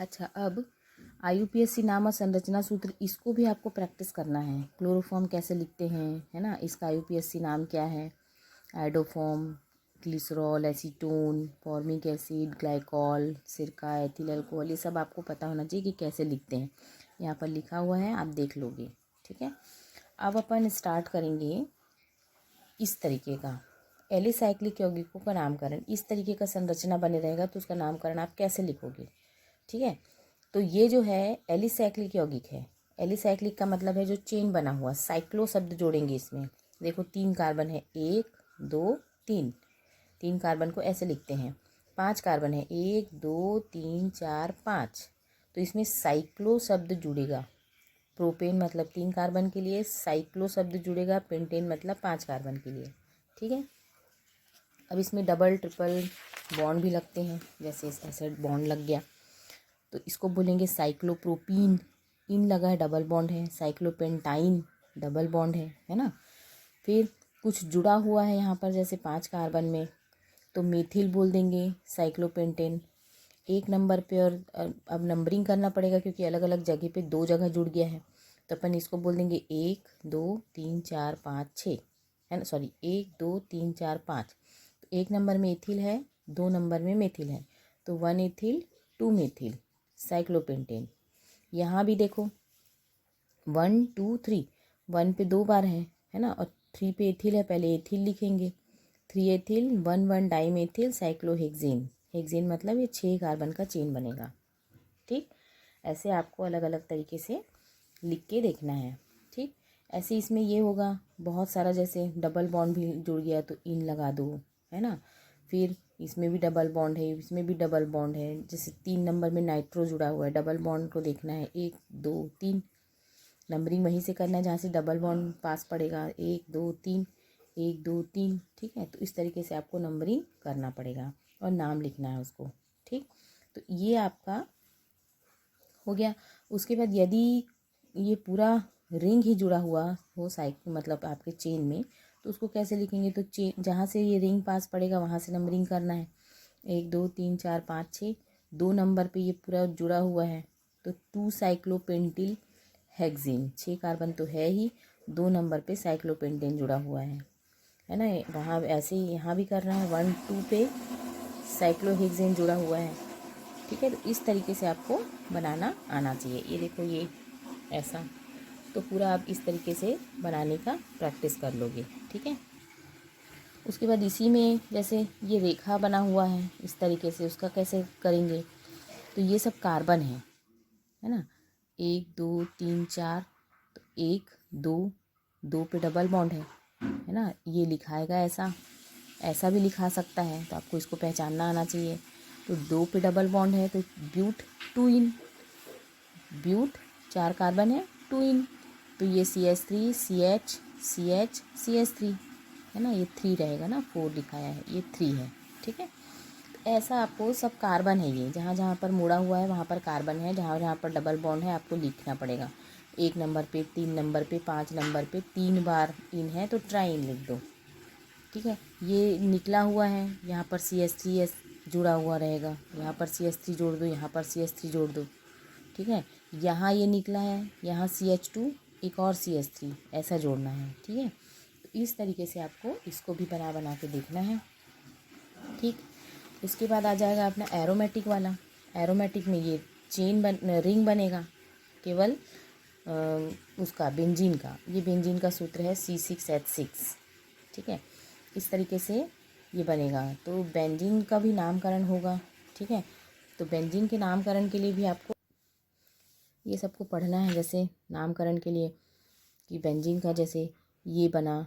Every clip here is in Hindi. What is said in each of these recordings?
अच्छा, अब IUPAC नाम और संरचना सूत्र, इसको भी आपको प्रैक्टिस करना है। क्लोरोफॉर्म कैसे लिखते हैं, है ना, इसका IUPAC नाम क्या है। Iodoform, glycerol, acetone, formic acid, glycol, सिरका, एथिल अल्कोहल, ये सब आपको पता होना चाहिए कि कैसे लिखते हैं। यहाँ पर लिखा हुआ है, आप देख लोगे। ठीक है, अब अपन स्टार्ट करेंगे इस तरीके का। एलिसाइक्लिक यौगिकों का नामकरण, इस तरीके का संरचना बने रहेगा तो उसका नामकरण आप कैसे लिखोगे। ठीक है, तो ये जो है एलिसाइक्लिक यौगिक है। एलिसाइक्लिक का मतलब है जो चेन बना हुआ, साइक्लो शब्द जोड़ेंगे इसमें। देखो 3 कार्बन है, 1 2 3, 3 कार्बन को ऐसे लिखते हैं। 5 कार्बन है, 1 2 3 4 5, तो इसमें साइक्लो शब्द जुड़ेगा। प्रोपेन मतलब 3 कार्बन के लिए साइक्लो शब्द जुड़ेगा, पेंटेन मतलब 5 कार्बन के लिए। ठीक है, अब इसमें डबल ट्रिपल बॉन्ड भी लगते हैं, जैसे इस एसिड बॉन्ड लग गया तो इसको बोलेंगे साइक्लोप्रोपीन। इन लगा है, डबल बॉन्ड है। साइक्लोपेंटाइन, डबल बॉन्ड है ना। फिर कुछ जुड़ा हुआ है यहाँ पर, जैसे 5 कार्बन में, तो मेथिल बोल देंगे, साइक्लोपेंटेन। 1 नंबर पे, और अब नंबरिंग करना पड़ेगा क्योंकि अलग अलग जगह पे 2 जगह जुड़ गया है, तो अपन इसको बोल देंगे 1 2 3 4 5 6, है ना, सॉरी 1 2 3 4 5। तो 1 नंबर में एथिल है, 2 नंबर में मेथिल है, तो 1 एथिल 2 मेथिल, साइक्लोपेंटेन। यहाँ भी देखो 1 2 3, 1 पे 2 बार है ना, और 3 पे एथिल है, पहले एथिल लिखेंगे। 3 एथिल 1 1 डाइमेथिल साइक्लोहेक्सेन। हेक्सेन मतलब ये 6 कार्बन का चेन बनेगा। ठीक, ऐसे आपको अलग अलग तरीके से लिख के देखना है। ठीक, ऐसे इसमें ये होगा बहुत सारा, जैसे डबल बॉन्ड भी जुड़ गया तो इन लगा दो, है ना। फिर इसमें भी डबल बॉन्ड है, इसमें भी डबल बॉन्ड है, जैसे 3 नंबर में नाइट्रो जुड़ा हुआ है, डबल बॉन्ड को देखना है, 1 2 3, नंबरिंग वहीं से करना है जहाँ से डबल बॉन्ड पास पड़ेगा, 1 2 3 1 2 3। ठीक है, तो इस तरीके से आपको नंबरिंग करना पड़ेगा और नाम लिखना है उसको। ठीक, तो ये आपका हो गया। उसके बाद यदि ये पूरा रिंग ही जुड़ा हुआ हो साइकिल मतलब आपके चेन में, तो उसको कैसे लिखेंगे, तो चेन जहाँ से ये रिंग पास पड़ेगा वहाँ से नंबरिंग करना है। 1 2 3 4 5 6, 2 नंबर पे ये पूरा जुड़ा हुआ है तो 2 साइक्लोपेंटिल हेक्सेन, 6 कार्बन तो है ही, 2 नंबर पे साइक्लोपेंटेन जुड़ा हुआ है ना। वहाँ ऐसे ही यहाँ भी करना है, 1 2 पे साइक्लोहेक्सेन जुड़ा हुआ है। ठीक है, तो इस तरीके से आपको बनाना आना चाहिए। ये देखो ये ऐसा, तो पूरा आप इस तरीके से बनाने का प्रैक्टिस कर लोगे। ठीक है, उसके बाद इसी में जैसे ये रेखा बना हुआ है इस तरीके से, उसका कैसे करेंगे, तो ये सब कार्बन है ना। 1 2 3 4, तो 1 2 2 पे डबल बॉन्ड है ना, ये लिखाएगा ऐसा, ऐसा भी लिखा सकता है, तो आपको इसको पहचानना आना चाहिए। तो 2 पे डबल बॉन्ड है तो ब्यूट 2 इन, ब्यूट 4 कार्बन है, 2 इन, तो ये CH3 CH CH CH3 है ना, ये 3 रहेगा ना, 4 दिखाया है, ये 3 है। ठीक है, तो ऐसा आपको सब कार्बन है, ये जहाँ जहाँ पर मुड़ा हुआ है वहाँ पर कार्बन है, जहाँ जहाँ पर डबल बॉन्ड है आपको लिखना पड़ेगा। 1 नंबर पे, 3 नंबर पे, 5 नंबर पे 3 बार इन है तो ट्राई इन लिख दो। ठीक है, ये निकला हुआ है, यहाँ पर CH3 जुड़ा हुआ रहेगा, यहाँ पर CH3 जोड़ दो, यहाँ पर CH3 जोड़ दो। ठीक है, यहाँ ये निकला है, यहाँ CH2, एक और CH3, ऐसा जोड़ना है। ठीक है, तो इस तरीके से आपको इसको भी बना बना के देखना है। ठीक, उसके बाद आ जाएगा अपना एरोमेटिक वाला। एरोमेटिक में ये रिंग बनेगा केवल उसका बेंजीन का, ये बेंजीन का सूत्र है C6H6। ठीक है, इस तरीके से ये बनेगा, तो बेंजीन का भी नामकरण होगा। ठीक है, तो बेंजीन के नामकरण के लिए भी आपको ये सबको पढ़ना है, जैसे नामकरण के लिए कि बेंजीन का जैसे ये बना,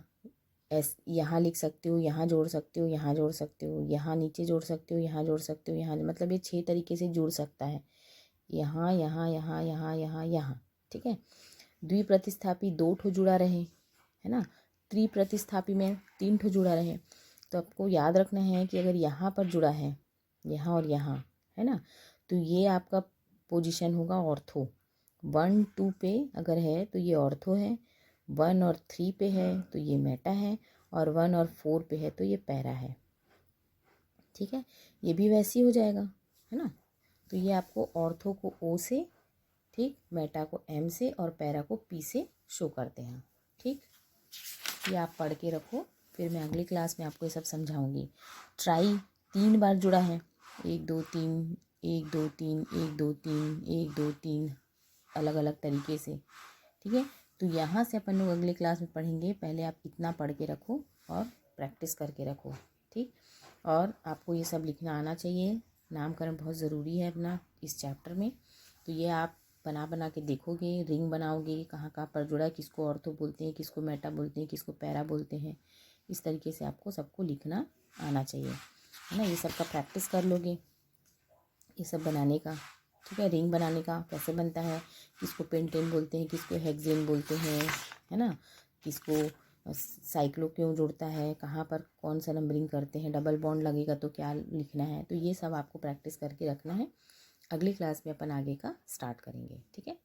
यहाँ लिख सकते हो, यहाँ जोड़ सकते हो, यहाँ जोड़ सकते हो, यहाँ नीचे जोड़ सकते हो, यहाँ जोड़ सकते हो, यहाँ, मतलब ये 6 तरीके से जुड़ सकता है, यहाँ यहाँ यहाँ यहाँ यहाँ यहाँ। ठीक है, द्विप्रतिस्थापी 2 ठो जुड़ा रहे, है ना, त्रिप्रतिस्थापी में 3 ठो जुड़ा रहे, तो आपको याद रखना है कि अगर यहाँ पर जुड़ा है, यहाँ और यहाँ, है ना, तो ये आपका पोजीशन होगा ऑर्थो। 1 2 पे अगर है तो ये ऑर्थो है, 1 और 3 पे है तो ये मेटा है, और 1 और 4 पे है तो ये पैरा है। ठीक है, ये भी वैसे ही हो जाएगा, है ना। तो ये आपको ऑर्थो को ओ से, ठीक, मेटा को एम से और पैरा को पी से शो करते हैं। ठीक, ये आप पढ़ के रखो, फिर मैं अगली क्लास में आपको ये सब समझाऊंगी। ट्राई 3 बार जुड़ा है, 1 2 3 1 2 3 1 2 3 1 2 3 अलग अलग तरीके से। ठीक है, तो यहाँ से अपन लोग अगली क्लास में पढ़ेंगे। पहले आप इतना पढ़ के रखो और प्रैक्टिस करके रखो। ठीक, और आपको ये सब लिखना आना चाहिए। नामकरण बहुत ज़रूरी है अपना इस चैप्टर में। तो ये आप बना बना के देखोगे, रिंग बनाओगे, कहाँ कहाँ पर जुड़ा है, किसको ऑर्थो बोलते हैं, किसको मेटा बोलते हैं, किसको पैरा बोलते हैं। इस तरीके से आपको सबको लिखना आना चाहिए, है ना। ये सब का प्रैक्टिस कर लोगे, ये सब बनाने का। ठीक है, रिंग बनाने का कैसे बनता है, किसको पेंटेन बोलते हैं, किसको हेक्सेन बोलते हैं, है ना, किसको साइक्लो क्यों जुड़ता है, कहाँ पर कौन सा नंबरिंग करते हैं, डबल बॉन्ड लगेगा तो क्या लिखना है। तो ये सब आपको प्रैक्टिस करके रखना है। अगली क्लास में अपन आगे का स्टार्ट करेंगे। ठीक है।